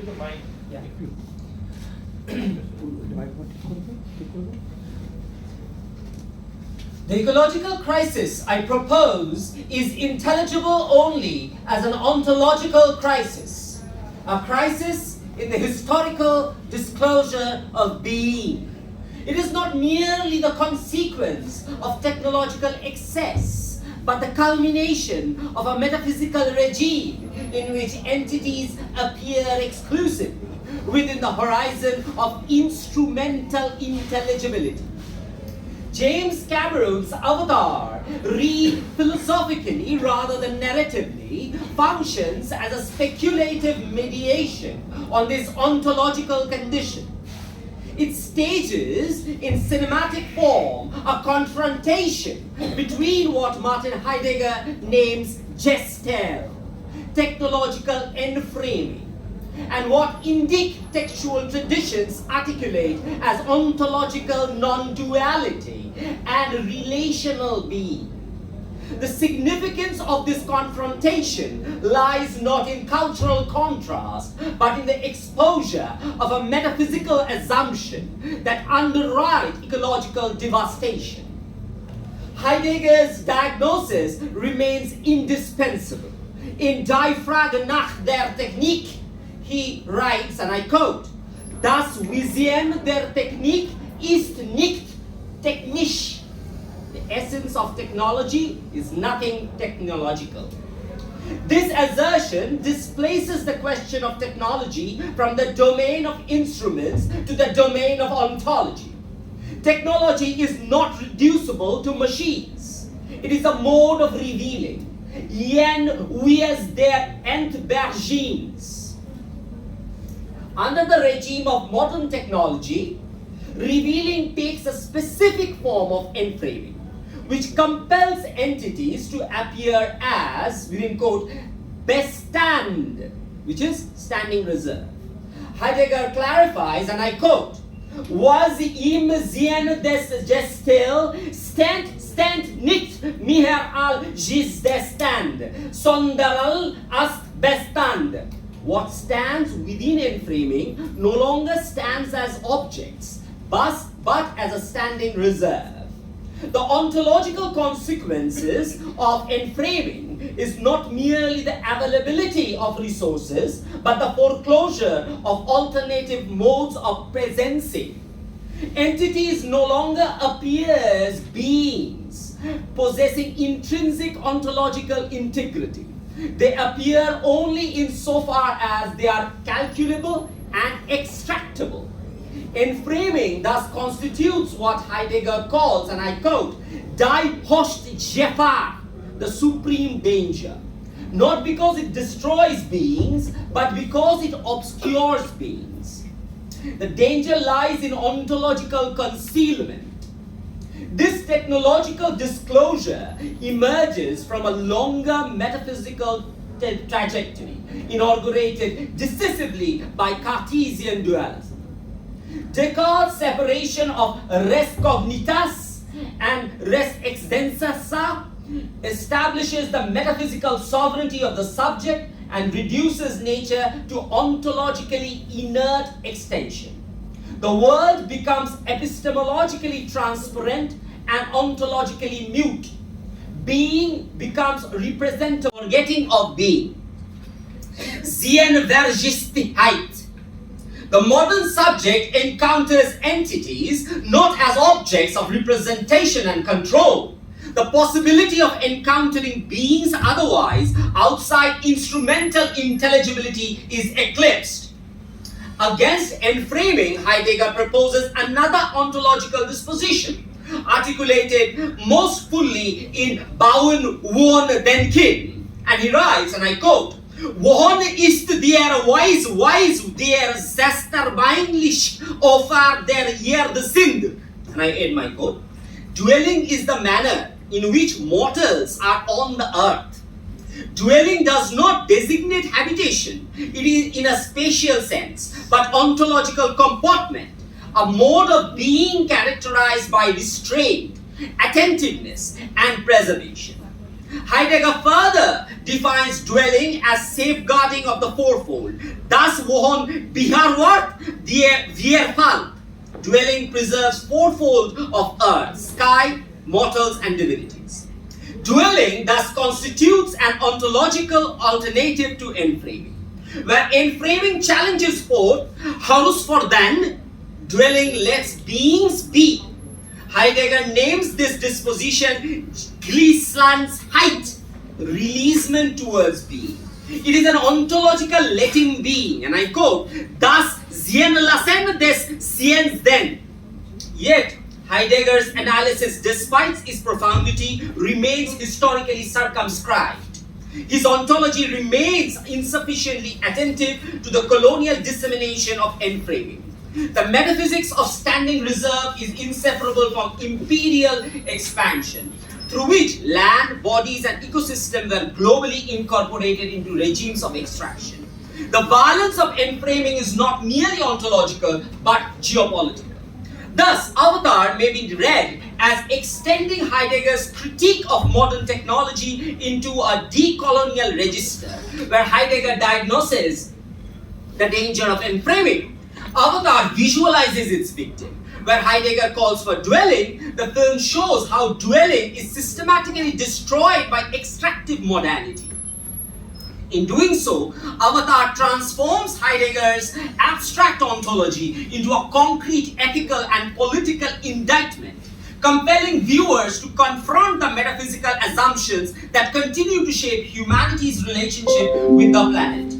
the mind. Yeah. If you The ecological crisis I propose is intelligible only as an ontological crisis, a crisis in the historical disclosure of being. It is not merely the consequence of technological excess, but the culmination of a metaphysical regime in which entities appear exclusively within the horizon of instrumental intelligibility. James Cameron's Avatar, read philosophically rather than narratively, functions as a speculative mediation on this ontological condition. It stages in cinematic form a confrontation between what Martin Heidegger names Gestell, technological enframing, and what Indic textual traditions articulate as ontological non-duality and relational being. The significance of this confrontation lies not in cultural contrast, but in the exposure of a metaphysical assumption that underwrites ecological devastation. Heidegger's diagnosis remains indispensable. In Die Frage nach der Technik, he writes, and I quote, "Das Wesen der Technik ist nicht technisch." The essence of technology is nothing technological. This assertion displaces the question of technology from the domain of instruments to the domain of ontology. Technology is not reducible to machines. It is a mode of revealing. Jen wies der Entbergins. Under the regime of modern technology, revealing takes a specific form of enframing, which compels entities to appear as, within quote, Bestand, which is standing reserve. Heidegger clarifies, and I quote, "Was im Sinne des Gestell stand nicht mehr als Geststand, sondern als Bestand." What stands within enframing no longer stands as objects, but as a standing reserve. The ontological consequences of enframing is not merely the availability of resources, but the foreclosure of alternative modes of presencing. Entities no longer appear as beings possessing intrinsic ontological integrity. They appear only insofar as they are calculable and extractable. Enframing thus constitutes what Heidegger calls, and I quote, "Die Hochgefahr," the supreme danger. Not because it destroys beings, but because it obscures beings. The danger lies in ontological concealment. This technological disclosure emerges from a longer metaphysical trajectory, inaugurated decisively by Cartesian dualism. Descartes' separation of res cognitas and res existentia establishes the metaphysical sovereignty of the subject and reduces nature to ontologically inert extension. The world becomes epistemologically transparent and ontologically mute. Being becomes representative, forgetting of being. Zinvergistigkeit. The modern subject encounters entities not as objects of representation and control. The possibility of encountering beings otherwise outside instrumental intelligibility is eclipsed. Against enframing, Heidegger proposes another ontological disposition, articulated most fully in Bauen, Wohn, Denken. And he writes, and I quote, "Wohn ist der Weis der Zesterbeinlich over der Erde sind." And I end my quote. Dwelling is the manner in which mortals are on the earth. Dwelling does not designate habitation. It is in a spatial sense, but ontological comportment, a mode of being characterized by restraint, attentiveness, and preservation. Heidegger further defines dwelling as safeguarding of the fourfold. Thus, wohon biharwart vierfal. Dwelling preserves fourfold of earth, sky, mortals, and divinities. Dwelling thus constitutes an ontological alternative to enframing. Where enframing challenges forth, harus for then, dwelling lets beings be. Heidegger names this disposition Glisslandsheit, releasement towards being. It is an ontological letting being, and I quote, thus Zien lassen des Ziens then. Yet, Heidegger's analysis, despite its profundity, remains historically circumscribed. His ontology remains insufficiently attentive to the colonial dissemination of enframing. The metaphysics of standing reserve is inseparable from imperial expansion, through which land, bodies, and ecosystem were globally incorporated into regimes of extraction. The violence of enframing is not merely ontological, but geopolitical. Thus, Avatar may be read as extending Heidegger's critique of modern technology into a decolonial register, where Heidegger diagnoses the danger of enframing. Avatar visualizes its victim. Where Heidegger calls for dwelling, the film shows how dwelling is systematically destroyed by extractive modernity. In doing so, Avatar transforms Heidegger's abstract ontology into a concrete ethical and political indictment, compelling viewers to confront the metaphysical assumptions that continue to shape humanity's relationship with the planet.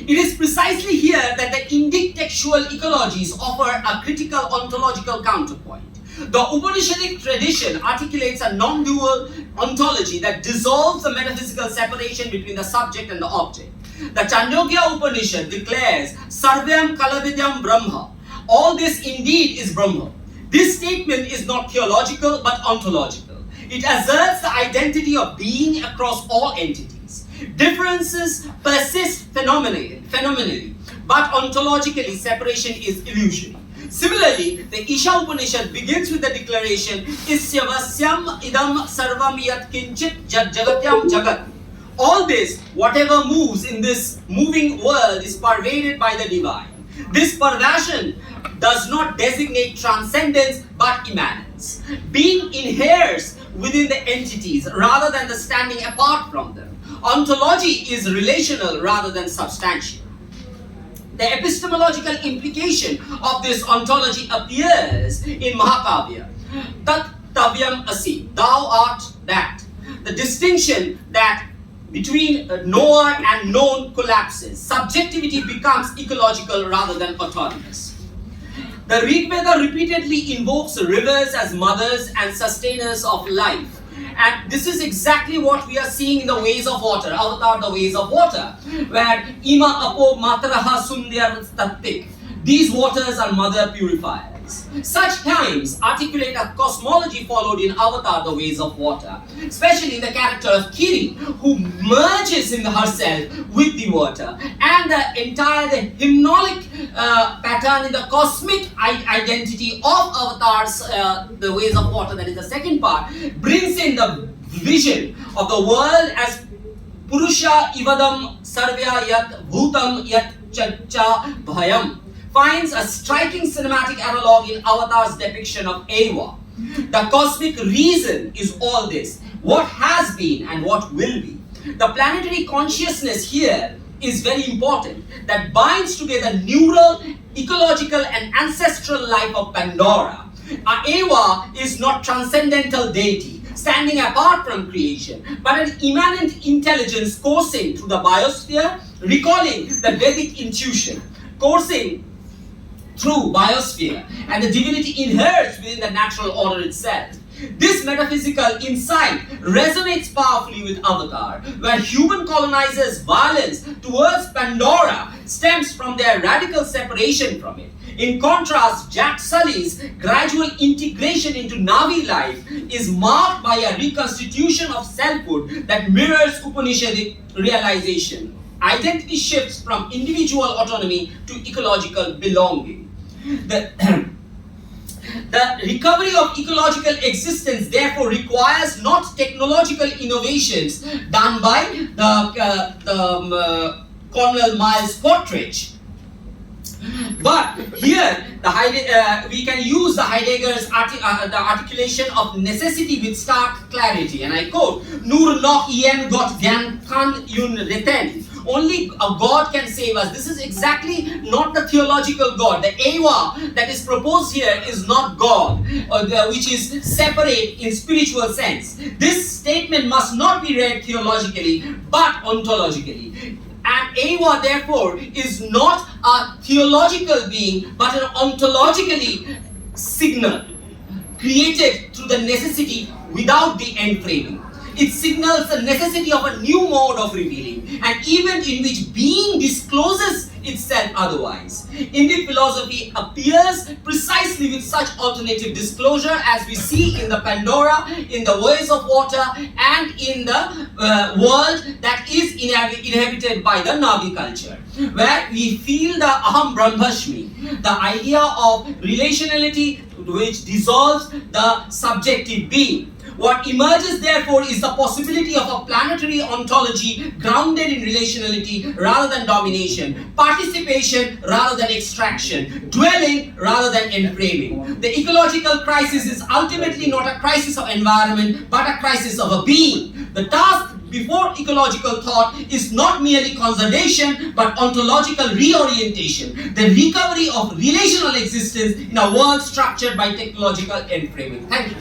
It is precisely here that the Indic textual ecologies offer a critical ontological counterpoint. The Upanishadic tradition articulates a non-dual ontology that dissolves the metaphysical separation between the subject and the object. The Chandogya Upanishad declares Sarvam Kalavidyam Brahma. All this indeed is Brahma. This statement is not theological but ontological. It asserts the identity of being across all entities. Differences persist phenomenally, but ontologically separation is illusory. Similarly, the Isha Upanishad begins with the declaration Isyavasyam idam sarvam yat kinchit jagatyam jagat. All this, whatever moves in this moving world, is pervaded by the divine. This pervasion does not designate transcendence but immanence. Being inheres within the entities rather than the standing apart from them. Ontology is relational rather than substantial. The epistemological implication of this ontology appears in Mahakavya. Tat tavyam asi, thou art that. The distinction that between knower and known collapses. Subjectivity becomes ecological rather than autonomous. The Rigveda repeatedly invokes rivers as mothers and sustainers of life. And this is exactly what we are seeing in the ways of water, Avatar, the ways of water, where Ima Apo Matraha Sundyar Tattik. These waters are mother purifiers. Such hymns articulate a cosmology followed in Avatar, the ways of water, especially the character of Kiri, who merges in herself with the water, and the entire hymnolic pattern in the cosmic identity of Avatar's the ways of water, that is the second part, brings in the vision of the world as Purusha Ivadam Sarvya Yat Bhutam Yat Chacha Bhayam, finds a striking cinematic analog in Avatar's depiction of Eva. The cosmic reason is all this, what has been and what will be. The planetary consciousness here is very important, that binds together neural, ecological and ancestral life of Pandora. Eva is not transcendental deity, standing apart from creation, but an immanent intelligence coursing through the biosphere, recalling the Vedic intuition, coursing through biosphere, and the divinity inheres within the natural order itself. This metaphysical insight resonates powerfully with Avatar, where human colonizers' violence towards Pandora stems from their radical separation from it. In contrast, Jack Sully's gradual integration into Navi life is marked by a reconstitution of selfhood that mirrors Upanishadic realization. Identity shifts from individual autonomy to ecological belonging. The recovery of ecological existence therefore requires not technological innovations done by the Cornwell Miles portrait. But here, we can use the Heidegger's the articulation of necessity with stark clarity, and I quote: "Nur noch ien Gott den kann uns retten." Only a God can save us. This is exactly not the theological God. The Eva that is proposed here is not God, which is separate in spiritual sense. This statement must not be read theologically, but ontologically. And Eva, therefore, is not a theological being, but an ontologically signal, created through the necessity without the enframing. It signals the necessity of a new mode of revealing, an event in which being discloses itself otherwise. Indic philosophy appears precisely with such alternative disclosure as we see in the Pandora, in the Ways of Water, and in the world that is inhabited by the Navi culture, where we feel the Aham Brahmashmi, the idea of relationality which dissolves the subjective being. What emerges, therefore, is the possibility of a planetary ontology grounded in relationality rather than domination, participation rather than extraction, dwelling rather than enframing. The ecological crisis is ultimately not a crisis of environment, but a crisis of a being. The task before ecological thought is not merely conservation, but ontological reorientation, the recovery of relational existence in a world structured by technological enframing. Thank you.